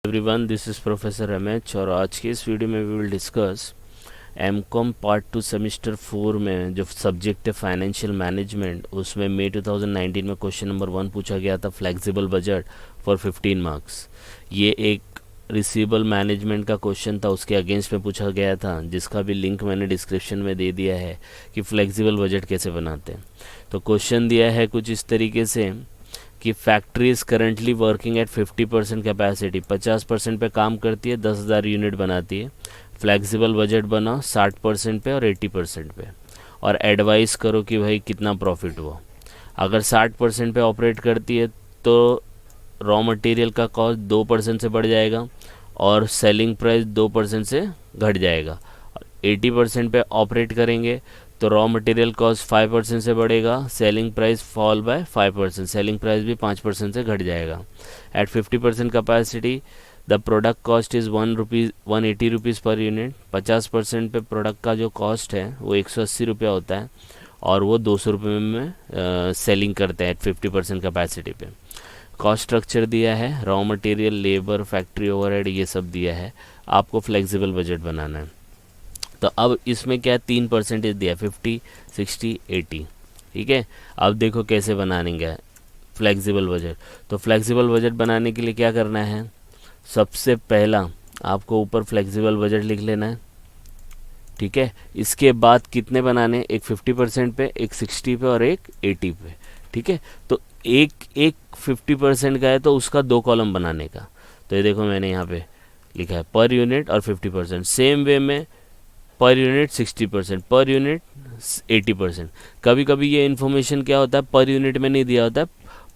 Everyone, this is professor Ramesh और आज के इस वीडियो में we will discuss MCom part 2 semester 4 में जो सब्जेक्ट है फाइनेंशियल मैनेजमेंट, उसमें मई 2019 में क्वेश्चन नंबर 1 पूछा गया था, फ्लेक्सिबल बजट फॉर 15 मार्क्स। ये एक रिसीवेबल मैनेजमेंट का क्वेश्चन था, उसके अगेंस्ट में पूछा गया था, जिसका भी लिंक मैंने डिस्क्रिप्शन में दे दिया है कि फ्लेक्सिबल बजट कैसे बनाते हैं। तो क्वेश्चन दिया है कुछ इस तरीके से कि factory is currently working at 50% capacity, 50% पे काम करती है, 10,000 यूनिट बनाती है। फ्लेक्सिबल बजट बना 60% पे और 80% पे, और एडवाइस करो कि भाई कितना प्रॉफिट हुआ। अगर 60% पे ऑपरेट करती है तो रॉ मटेरियल का कॉस्ट 2% से बढ़ जाएगा और सेलिंग प्राइस 2% से घट जाएगा। 80% पे ऑपरेट करेंगे तो रॉ मटेरियल कॉस्ट 5% से बढ़ेगा, selling price fall by 5%, selling price भी 5% से घट जाएगा। At 50% capacity the product cost is 180 rupees per unit. 50% पे प्रोडक्ट का जो कॉस्ट है वो 180 रुपया होता है और वो 200 रुपये में सेलिंग करते हैं एट 50% कैपेसिटी पे। कॉस्ट स्ट्रक्चर दिया है, raw material, labour, factory overhead, ये सब दिया है। आपको फ्लेक्सिबल बजट बनाना है। तो अब इसमें क्या 3% दिया, 50, 60, 80। ठीक है, अब देखो कैसे बनाएंगे फ्लेक्सिबल बजट। तो फ्लेक्सिबल बजट बनाने के लिए क्या करना है, सबसे पहला आपको ऊपर फ्लेक्सिबल बजट लिख लेना है। ठीक है, इसके बाद कितने बनाने, एक 50% पे, एक 60 पे और एक 80 पे। ठीक है, तो एक एक 50% का है तो उसका 2 कॉलम बनाने का। तो ये देखो मैंने यहाँ पे लिखा है पर यूनिट और 50%। सेम वे में पर यूनिट 60%, पर यूनिट 80%। कभी कभी ये इन्फॉर्मेशन क्या होता है पर यूनिट में नहीं दिया होता है,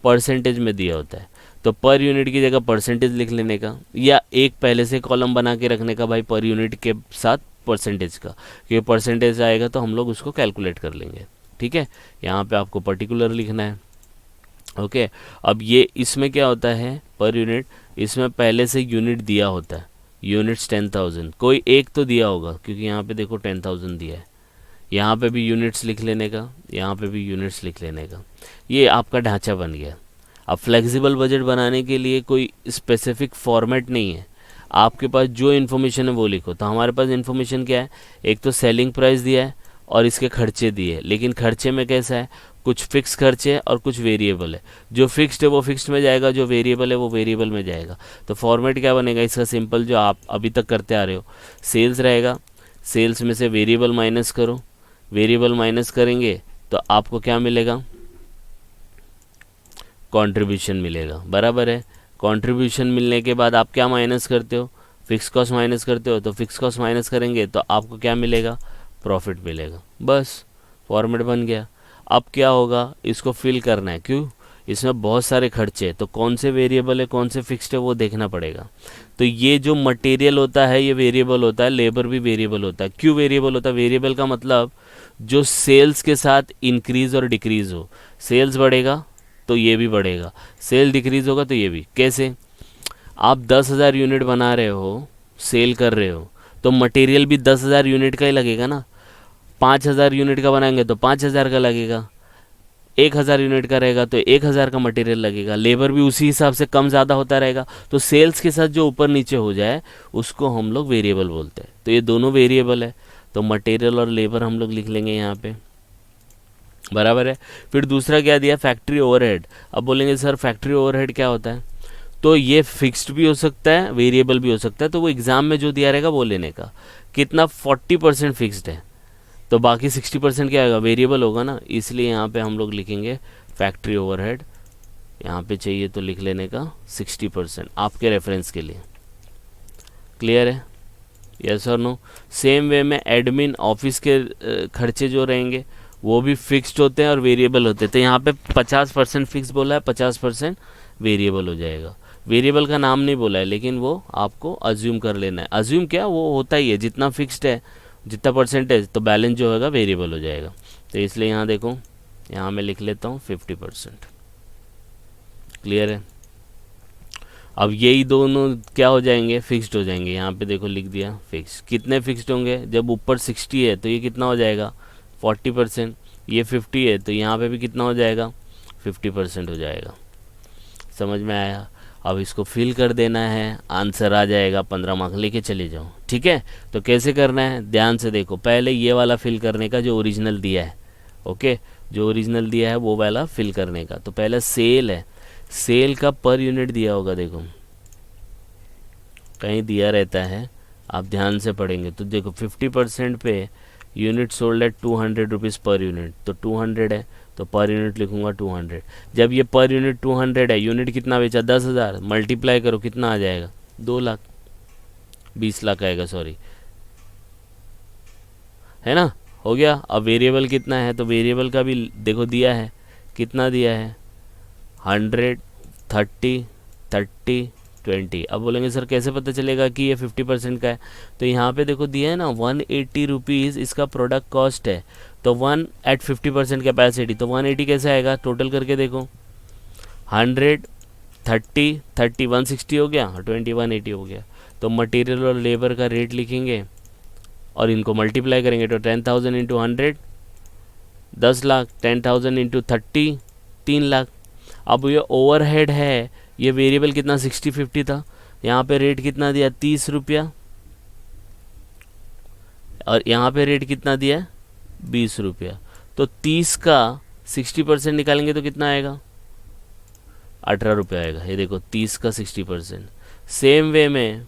परसेंटेज में दिया होता है। तो पर यूनिट की जगह परसेंटेज लिख लेने का, या एक पहले से कॉलम बना के रखने का भाई पर यूनिट के साथ परसेंटेज का, क्योंकि परसेंटेज आएगा तो हम लोग उसको कैलकुलेट कर लेंगे। ठीक है, यहाँ पे आपको पर्टिकुलर लिखना है। ओके, अब ये इसमें क्या होता है पर यूनिट, इसमें पहले से यूनिट दिया होता है, यूनिट्स 10,000, कोई एक तो दिया होगा क्योंकि यहाँ पे देखो 10,000 दिया है। यहाँ पे भी यूनिट्स लिख लेने का, यहाँ पे भी यूनिट्स लिख लेने का। ये आपका ढांचा बन गया। अब फ्लेक्सिबल बजट बनाने के लिए कोई स्पेसिफिक फॉर्मेट नहीं है, आपके पास जो इन्फॉर्मेशन है वो लिखो। तो हमारे पास इन्फॉर्मेशन क्या है, एक तो सेलिंग प्राइस दिया है और इसके खर्चे दिए, लेकिन खर्चे में कैसा है, कुछ फिक्स खर्चे है और कुछ वेरिएबल है। जो फिक्स्ड है वो फिक्स्ड में जाएगा, जो वेरिएबल है वो वेरिएबल में जाएगा। तो फॉर्मेट क्या बनेगा इसका, सिंपल जो आप अभी तक करते आ रहे हो, सेल्स रहेगा, सेल्स में से वेरिएबल माइनस करो, वेरिएबल माइनस करेंगे तो आपको क्या मिलेगा, कंट्रीब्यूशन मिलेगा। बराबर है, कंट्रीब्यूशन मिलने के बाद आप क्या माइनस करते हो, फिक्स कॉस्ट माइनस करते हो। तो फिक्स कॉस्ट माइनस करेंगे तो आपको क्या मिलेगा, प्रॉफिट मिलेगा। बस फॉर्मेट बन गया। अब क्या होगा, इसको फिल करना है, क्यों, इसमें बहुत सारे खर्चे हैं, तो कौन से वेरिएबल है कौन से फिक्स्ड है वो देखना पड़ेगा। तो ये जो मटेरियल होता है ये वेरिएबल होता है, लेबर भी वेरिएबल होता है। क्यों वेरिएबल होता है, वेरिएबल का मतलब जो सेल्स के साथ इंक्रीज और डिक्रीज हो। सेल्स बढ़ेगा तो ये भी बढ़ेगा, सेल डिक्रीज होगा तो ये भी। कैसे, आप 10,000 यूनिट बना रहे हो, सेल कर रहे हो, तो मटेरियल भी 10,000 यूनिट का ही लगेगा ना। 5,000 यूनिट का बनाएंगे तो 5,000 का लगेगा, 1,000 यूनिट का रहेगा तो 1,000 का मटेरियल लगेगा। लेबर भी उसी हिसाब से कम ज़्यादा होता रहेगा। तो सेल्स के साथ जो ऊपर नीचे हो जाए उसको हम लोग वेरिएबल बोलते हैं। तो ये दोनों वेरिएबल है, तो मटेरियल और लेबर हम लोग लिख लेंगे यहाँ पे। बराबर है। फिर दूसरा क्या दिया, फैक्ट्री ओवरहेड। अब बोलेंगे सर फैक्ट्री ओवरहेड क्या होता है, तो ये फिक्स्ड भी हो सकता है, वेरिएबल भी हो सकता है। तो वो एग्ज़ाम में जो दिया रहेगा वो लेने का। कितना, 40% फिक्स्ड है तो बाकी 60% क्या होगा, वेरिएबल होगा ना। इसलिए यहाँ पे हम लोग लिखेंगे फैक्ट्री ओवरहेड, यहाँ पे चाहिए तो लिख लेने का 60% आपके रेफरेंस के लिए। क्लियर है, यस और नो। सेम वे में एडमिन ऑफिस के खर्चे जो रहेंगे वो भी फिक्स्ड होते हैं और वेरिएबल होते हैं। तो यहाँ पे 50% फिक्स बोला है, 50% वेरिएबल हो जाएगा। वेरिएबल का नाम नहीं बोला है, लेकिन वो आपको अज्यूम कर लेना है। अज्यूम क्या, वो होता ही है, जितना फिक्स्ड है, जितना परसेंटेज, तो बैलेंस जो होगा वेरिएबल हो जाएगा। तो इसलिए यहाँ देखो, यहाँ मैं लिख लेता हूँ 50%। क्लियर है। अब यही दोनों क्या हो जाएंगे, फिक्स्ड हो जाएंगे। यहाँ पे देखो लिख दिया फिक्स। कितने फिक्स्ड होंगे, जब ऊपर 60 है तो ये कितना हो जाएगा, 40%। ये 50 है तो यहाँ पे भी कितना हो जाएगा, 50% हो जाएगा। समझ में आया। अब इसको फिल कर देना है, आंसर आ जाएगा, 15 मार्क लेके चले जाओ। ठीक है, तो कैसे करना है ध्यान से देखो। पहले ये वाला फिल करने का जो ओरिजिनल दिया है, ओके, जो ओरिजिनल दिया है वो वाला फिल करने का। तो पहले सेल है, सेल का पर यूनिट दिया होगा, देखो कहीं दिया रहता है, आप ध्यान से पढ़ेंगे तो देखो 50% पे यूनिट सोल्ड है 200 रुपीज़ पर यूनिट, तो 200 है तो पर यूनिट लिखूंगा 200। जब ये पर यूनिट 200 है, यूनिट कितना बेचा 10,000, मल्टीप्लाई करो कितना आ जाएगा 2 लाख, 20 लाख आएगा, सॉरी, है ना, हो गया। अब वेरिएबल कितना है, तो वेरिएबल का भी देखो दिया है, कितना दिया है 100, 30, 30, 20। अब बोलेंगे सर कैसे पता चलेगा कि ये 50% का है, तो यहाँ पे देखो दिया है ना 180 रुपीज़ इसका प्रोडक्ट कॉस्ट है, तो 1 एट 50% कैपेसिटी, तो 180 कैसे आएगा, टोटल करके देखो 100, 30, 30, 160 हो गया, 20, 180 हो गया। तो मटेरियल और लेबर का रेट लिखेंगे और इनको मल्टीप्लाई करेंगे, तो 10,000 इंटू 100 10 लाख, 10,000 इंटू 30 3 लाख। अब ये ओवरहेड है, ये वेरिएबल कितना 60-50 था, यहाँ पे रेट कितना दिया 30 रुपया, और यहाँ पे रेट कितना दिया 20 रुपया, तो 30 का 60% निकालेंगे तो कितना आएगा 18 रुपया आएगा। ये देखो 30 का 60%। सेम वे में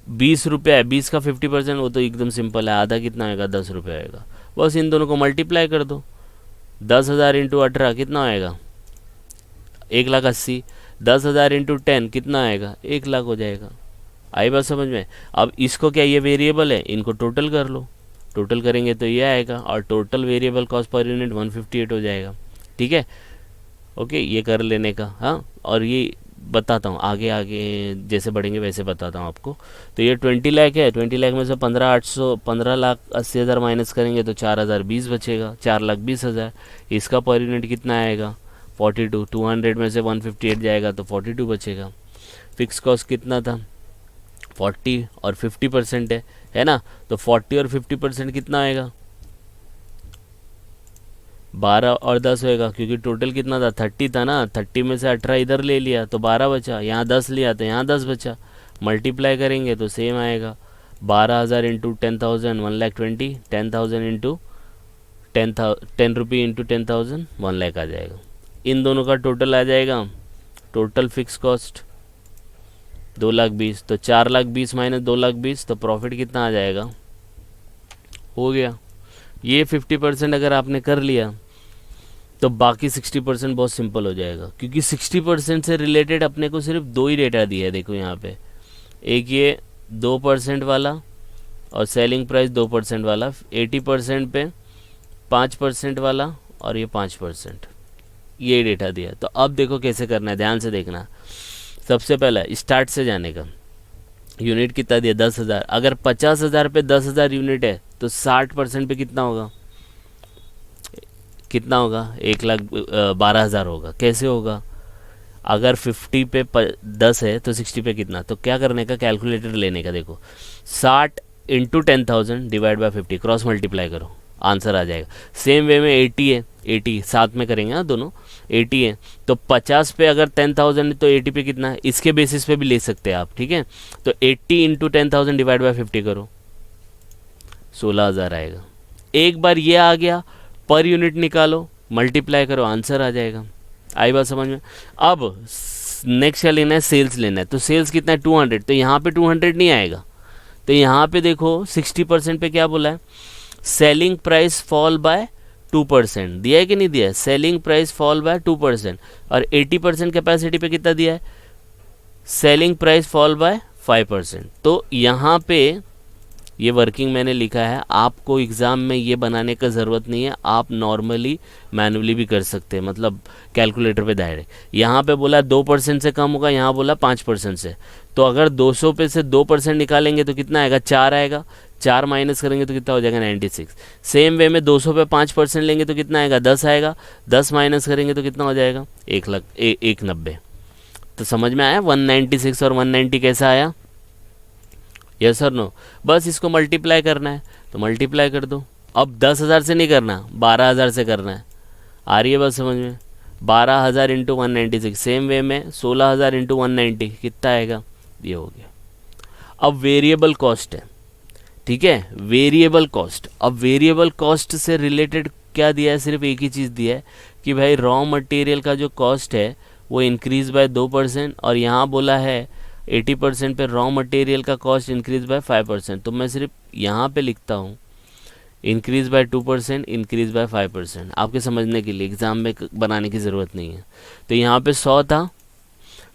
20 रुपया है, 20 का 50%, वो तो एकदम सिंपल है, आधा कितना आएगा 10 रुपया आएगा। बस इन दोनों को मल्टीप्लाई कर दो, 10,000 इंटू 18 कितना आएगा 1,80,000, 10,000 इंटू 10 कितना आएगा 1 लाख हो जाएगा। आई बात समझ में। अब इसको क्या, ये वेरिएबल है, इनको टोटल कर लो, टोटल करेंगे तो ये आएगा, और total variable cost per unit 158 हो जाएगा। ठीक है, ओके, ये कर लेने का। हाँ, और ये बताता हूँ आगे आगे जैसे बढ़ेंगे वैसे बताता हूँ आपको। तो ये 20 लाख है, 20 लाख में से 15,80,000 माइनस करेंगे तो 4,020 बचेगा, 4,20,000। इसका पर यूनिट कितना आएगा 42, 200 में से 158 जाएगा तो 42 बचेगा। फिक्स कॉस्ट कितना था 40 और 50% है ना, तो 40 और 50% कितना आएगा 12 और 10 होएगा, क्योंकि टोटल कितना था 30 था ना, 30 में से 18 इधर ले लिया तो 12 बचा, यहाँ 10 लिया तो यहाँ 10 बचा, मल्टीप्लाई करेंगे तो सेम आएगा। 12,000 इंटू 10,000 1,20,000, 10,000 इंटू 10 रुपये इंटू 10,000 1 लाख आ जाएगा। इन दोनों का टोटल आ जाएगा, टोटल फिक्स कॉस्ट 2,20,000, तो 4,20,000 माइनस 2,20,000, तो प्रॉफिट कितना आ जाएगा, हो गया। ये 50% अगर आपने कर लिया तो बाकी 60% बहुत सिंपल हो जाएगा, क्योंकि 60% से रिलेटेड अपने को सिर्फ 2 ही डेटा दिया है। देखो यहाँ पे एक ये 2% वाला और सेलिंग प्राइस 2% वाला, 80% पे 5% वाला और ये 5%, ये डेटा दिया है। तो अब देखो कैसे करना है, ध्यान से देखना। सबसे पहला स्टार्ट से जाने का, यूनिट कितना दिया 10,000, अगर 50,000 पे 10,000 यूनिट है तो 60% पे कितना होगा, कितना होगा 1,12,000 होगा। कैसे होगा, अगर 50 पे 10 है तो 60 पे कितना, तो क्या करने का कैलकुलेटर लेने का, देखो 60 into 10,000 divide by 50, cross multiply करो, आंसर आ जाएगा। सेम वे में 80 है, 80 साथ में करेंगे ना दोनों, 80 है तो 50 पे अगर 10,000 है तो 80 पे कितना है, इसके बेसिस पे भी ले सकते हैं आप। ठीक है, तो 80 इंटू 10,000 डिवाइड बाय 50 करो, 16,000 आएगा। एक बार ये आ गया, पर यूनिट निकालो, मल्टीप्लाई करो, आंसर आ जाएगा। आई बात समझ में। अब नेक्स्ट क्या लेना है, सेल्स लेना है, तो सेल्स कितना है 200, तो यहाँ पे 200 नहीं आएगा, तो यहाँ पे देखो 60% पे क्या बोला है, सेलिंग प्राइस फॉल बाय 2%, दिया है कि नहीं दिया है, सेलिंग प्राइस फॉल बाय 2%, और 80% कैपेसिटी पे कितना दिया है, सेलिंग प्राइस फॉल बाय 5%। तो यहाँ पे ये वर्किंग मैंने लिखा है, आपको एग्ज़ाम में ये बनाने का ज़रूरत नहीं है, आप नॉर्मली मैनुअली भी कर सकते हैं, मतलब कैलकुलेटर पे डायरेक्ट। यहाँ पे बोला 2% से कम होगा, यहाँ बोला 5% से, तो अगर 200 पे से 2% निकालेंगे तो कितना आएगा 4 आएगा, 4 माइनस करेंगे तो कितना हो जाएगा 96। सेम वे में 200 पे 5% लेंगे तो कितना आएगा 10 आएगा, 10 माइनस करेंगे तो कितना हो जाएगा 1,90। तो समझ में आया 196 और 190 कैसा आया, यस और नो। बस इसको मल्टीप्लाई करना है तो मल्टीप्लाई कर दो। अब 10,000 से नहीं करना, 12,000 से करना है। आ रही है बात समझ में, 12,000 इंटू 196, सेम वे में 16,000 इंटू 190 कितना आएगा, ये हो गया। अब वेरिएबल कॉस्ट है, ठीक है, वेरिएबल कॉस्ट। अब वेरिएबल कॉस्ट से रिलेटेड क्या दिया है, सिर्फ एक ही चीज़ दिया है कि भाई रॉ मटेरियल का जो कॉस्ट है वो इंक्रीज बाय 2%, और यहाँ बोला है 80% पे रॉ मटेरियल का कॉस्ट इंक्रीज बाय 5%। तो मैं सिर्फ यहाँ पे लिखता हूँ इंक्रीज बाय 2%, इंक्रीज बाय 5%, आपके समझने के लिए, एग्ज़ाम में बनाने की ज़रूरत नहीं है। तो यहाँ पे 100 था,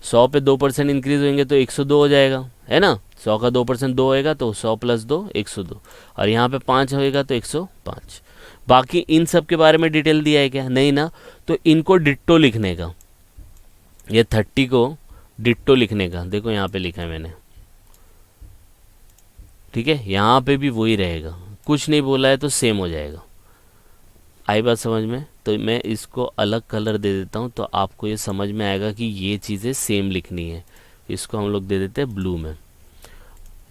100 पे 2% इंक्रीज होंगे तो 102 हो जाएगा, है ना। 100 का 2% 2 होएगा तो 100 + 2 102, और यहाँ पे 5 होएगा तो 105। बाकी इन सब के बारे में डिटेल दिया है क्या, नहीं ना। तो इनको डिट्टो लिखने का, ये 30 को डिट्टो लिखने का, देखो यहाँ पे लिखा है मैंने, ठीक है, यहाँ पे भी वही रहेगा, कुछ नहीं बोला है तो सेम हो जाएगा। आई बात समझ में। तो मैं इसको अलग कलर दे देता हूँ तो आपको ये समझ में आएगा कि ये चीज़ें सेम लिखनी है। इसको हम लोग दे देते हैं ब्लू में,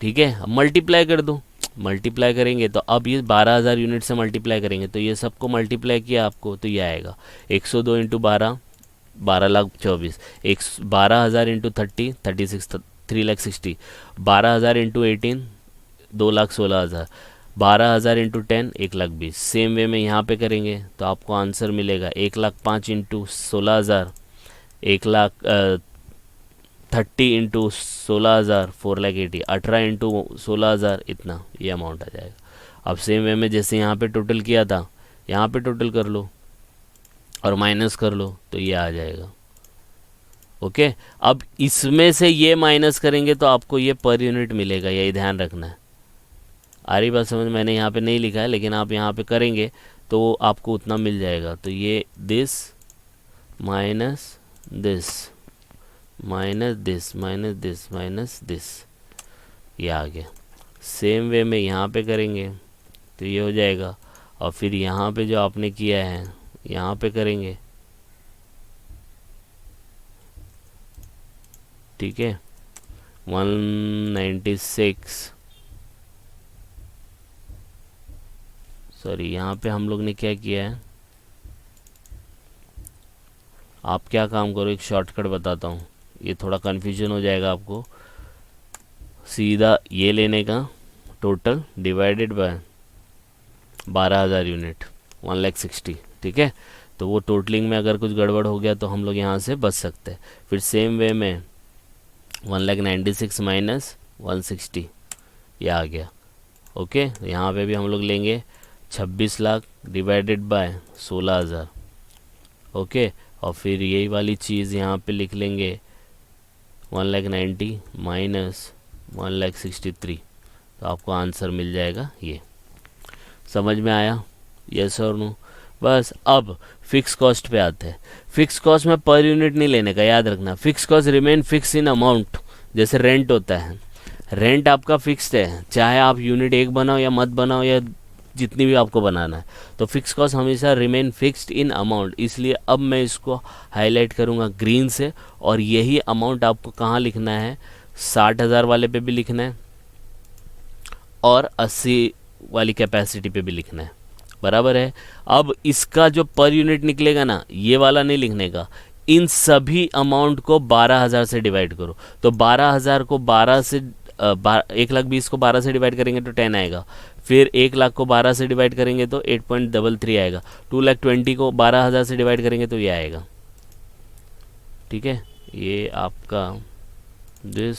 ठीक है। अब मल्टीप्लाई कर दो, मल्टीप्लाई करेंगे तो अब ये 12,000 यूनिट से मल्टीप्लाई करेंगे तो ये सबको मल्टीप्लाई किया आपको तो ये आएगा 102 into 12, 12,24,000, 12,000 into 30, 36, 3,60,000, 12,000 into 18, 2,16,000, 12,000 into 10, 1,20,000। Same way में यहाँ पे करेंगे तो आपको आंसर मिलेगा 1,05,000 इंटू 16,000, 1,30,000 इंटू 16,000, 4,80,000, 18 इंटू 16,000, इतना ये अमाउंट आ जाएगा। अब सेम वे में जैसे यहाँ पे टोटल किया था, यहाँ पे टोटल कर लो और माइनस कर लो तो ये आ जाएगा। ओके, अब इसमें से ये माइनस करेंगे तो आपको ये पर यूनिट मिलेगा, यही ध्यान रखना है। आ रही बात समझ, मैंने यहाँ पे नहीं लिखा है लेकिन आप यहाँ पे करेंगे तो आपको उतना मिल जाएगा। तो ये this minus this minus this minus this minus this, ये आ गया। सेम वे में यहाँ पे करेंगे तो ये हो जाएगा, और फिर यहाँ पे जो आपने किया है यहाँ पे करेंगे, ठीक है। 196, सॉरी यहाँ पे हम लोग ने क्या किया है, आप क्या काम करो, एक शॉर्टकट बताता हूँ, ये थोड़ा कन्फ्यूजन हो जाएगा आपको। सीधा ये लेने का टोटल डिवाइडेड बाय 12,000 यूनिट, 1,60,000, ठीक है। तो वो टोटलिंग में अगर कुछ गड़बड़ हो गया तो हम लोग यहाँ से बच सकते हैं। फिर सेम वे में 1,96,000 माइनस 160, ये आ गया। ओके, यहाँ पे भी हम लोग लेंगे 26 लाख डिवाइडेड बाय 16,000, ओके। और फिर यही वाली चीज़ यहाँ पे लिख लेंगे 1,90,000 माइनस 1,63,000, तो आपको आंसर मिल जाएगा ये। समझ में आया, यस और नो। बस अब फिक्स कॉस्ट पे आते हैं। फिक्स कॉस्ट में पर यूनिट नहीं लेने का, याद रखना। Fix cost remain fix in amount, जैसे रेंट होता है, रेंट आपका फिक्स्ड है, चाहे आप यूनिट 1 बनाओ या मत बनाओ या जितनी भी आपको बनाना है, तो फिक्स कॉस्ट हमेशा रिमेन फिक्स्ड इन अमाउंट। इसलिए अब मैं इसको हाईलाइट करूँगा ग्रीन से, और यही अमाउंट आपको कहाँ लिखना है, 60,000 वाले पे भी लिखना है और 80 वाली कैपेसिटी पे भी लिखना है, बराबर है। अब इसका जो पर यूनिट निकलेगा ना, ये वाला नहीं लिखने का, इन सभी अमाउंट को 12,000 से डिवाइड करो। तो 12,000 को 12 से 1,20,000 को 12 से डिवाइड करेंगे तो 10 आएगा। फिर 1,00,000 को 12 से डिवाइड करेंगे तो 8.33 आएगा। 2,20,000 को 12,000 से डिवाइड करेंगे तो ये आएगा, ठीक है। ये आपका दिस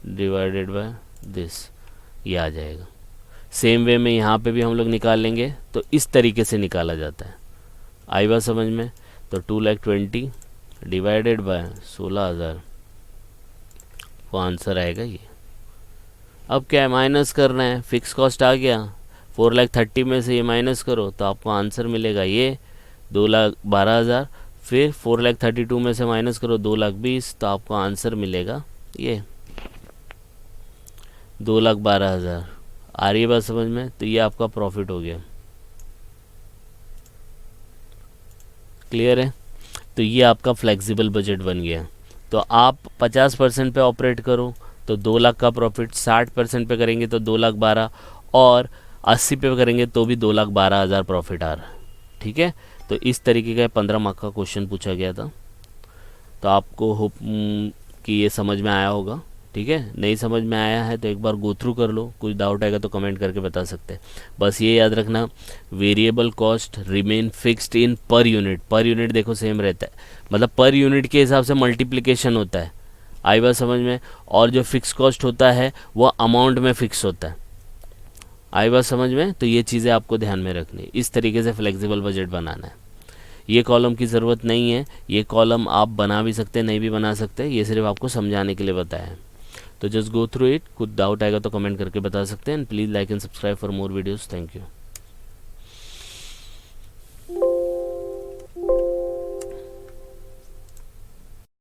डिवाइडेड बाय दिस, ये आ जाएगा। सेम वे में यहाँ पे भी हम लोग निकाल लेंगे, तो इस तरीके से निकाला जाता है। आई बात समझ में। तो 2,20,000 डिवाइडेड बाय 16,000, वो आंसर आएगा ये। अब क्या है, माइनस करना है, फिक्स कॉस्ट आ गया, 4,30,000 में से ये माइनस करो तो आपको आंसर मिलेगा ये 2,12,000। फिर 4,32,000 में से माइनस करो 2,20,000, तो आपको आंसर मिलेगा ये 2,12,000। आ रही है बात समझ में। तो ये आपका प्रॉफिट हो गया, क्लियर है। तो ये आपका फ्लेक्सिबल बजट बन गया। तो आप 50% पे ऑपरेट करो तो 2,00,000 का प्रॉफिट, 60% पे करेंगे तो 2,12,000, और 80 पे करेंगे तो भी 2,12,000 प्रॉफिट आ रहा है, ठीक है। तो इस तरीके का 15 मार्क का क्वेश्चन पूछा गया था। तो आपको होप कि ये समझ में आया होगा। ठीक है, नहीं समझ में आया है तो एक बार गो थ्रू कर लो, कुछ डाउट आएगा तो कमेंट करके बता सकते हैं। बस ये याद रखना, variable cost remain fixed in per unit. Per unit देखो सेम रहता है, मतलब पर यूनिट के हिसाब से मल्टीप्लिकेशन होता है, आई बात समझ में। और जो फिक्स कॉस्ट होता है वो अमाउंट में फिक्स होता है, आई बात समझ में। तो ये चीज़ें आपको ध्यान में रखनी, इस तरीके से फ्लेक्सिबल बजट बनाना है। ये कॉलम की ज़रूरत नहीं है, ये कॉलम आप बना भी सकते हैं, नहीं भी बना सकते, ये सिर्फ आपको समझाने के लिए बताया है। तो जस्ट गो थ्रू इट, कुछ डाउट आएगा तो कमेंट करके बता सकते हैं। And please like and subscribe for more videos. Thank you.